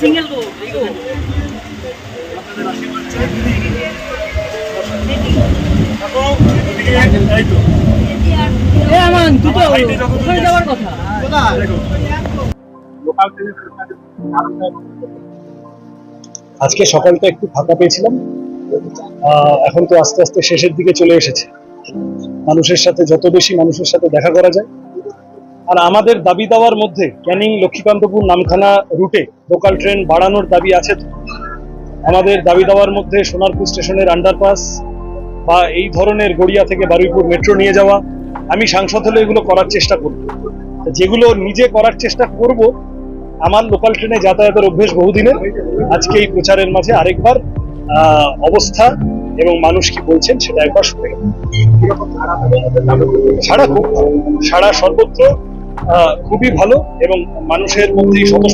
Single গো আমার দুটো ওখানে যাওয়ার কথা। আজকে সকালটা একটু ফাঁকা পেয়েছিলাম, এখন তো আস্তে আস্তে শেষের দিকে চলে এসেছে। মানুষের সাথে যত বেশি মানুষের সাথে দেখা করা যায়, আর আমাদের দাবি দাওয়ার মধ্যে ক্যানিং লক্ষ্মীকান্তপুর নামখানা রুটে লোকাল ট্রেন বাড়ানোর দাবি আছে। আমাদের দাবি দাওয়ার মধ্যে সোনারপুর স্টেশনের আন্ডারপাস বা এই ধরনের গড়িয়া থেকে বারুইপুর মেট্রো নিয়ে যাওয়া, আমি সাংসদ হলে এগুলো করার চেষ্টা করব। যেগুলো নিজে করার চেষ্টা করব, আমার লোকাল ট্রেনে যাতায়াতের অভ্যেস বহুদিনের, আজকে এই প্রচারের মাঝে আরেকবার অবস্থা এবং মানুষ কি বলছেন সেটা একবার শুনে গেল। সাড়া খুব ভালো, সাড়া সর্বত্র খুবই ভালো এবং মানুষের মধ্যে